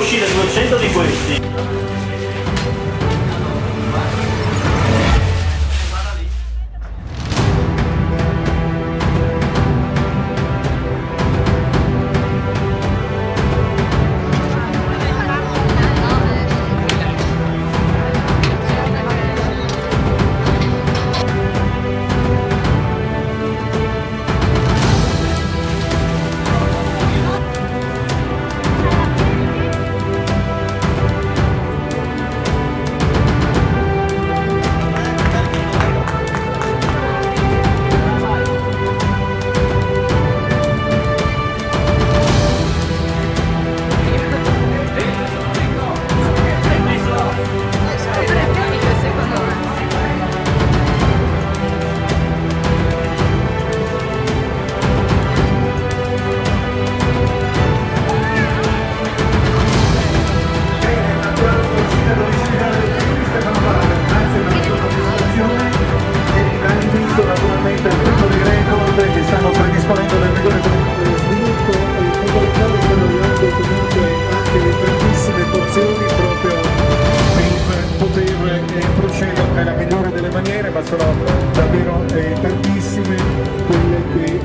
uscire 200 di questi. Naturalmente il punto di record che stanno predisponendo le regioni per lo sviluppo e focalizzare comunque anche tantissime porzioni proprio per poter procedere nella migliore delle maniere, ma sono davvero tantissime quelle che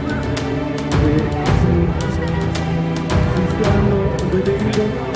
si stanno vedendo.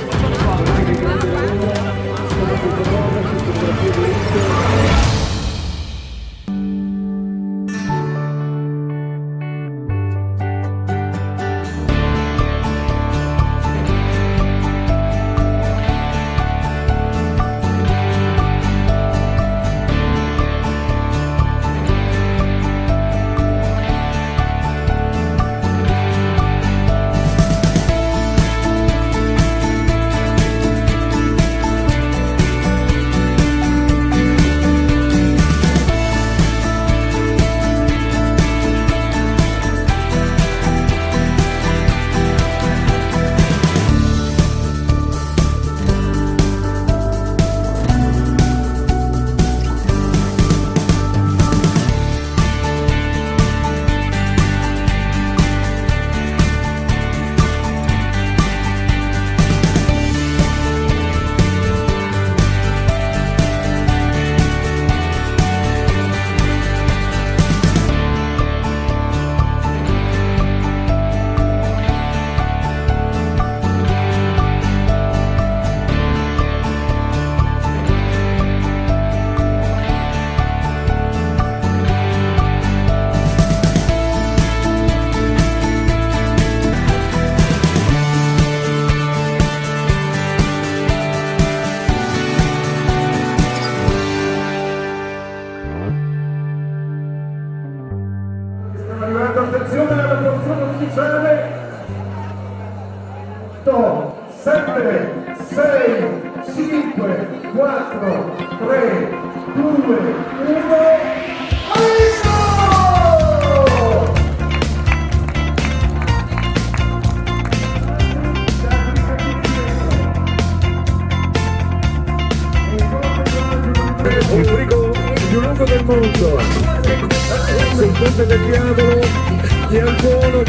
Attenzione alla porzione ufficiale. 7, 6, 5, 4, 3, 2, 1. Il frigo più lungo del mondo, sul ponte del diavolo e al volo.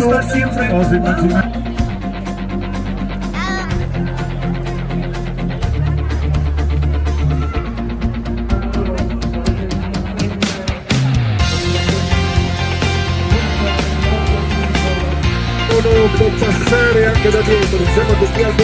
Sta sempre oso immaginare. Può passare anche da dietro, diciamo che qui al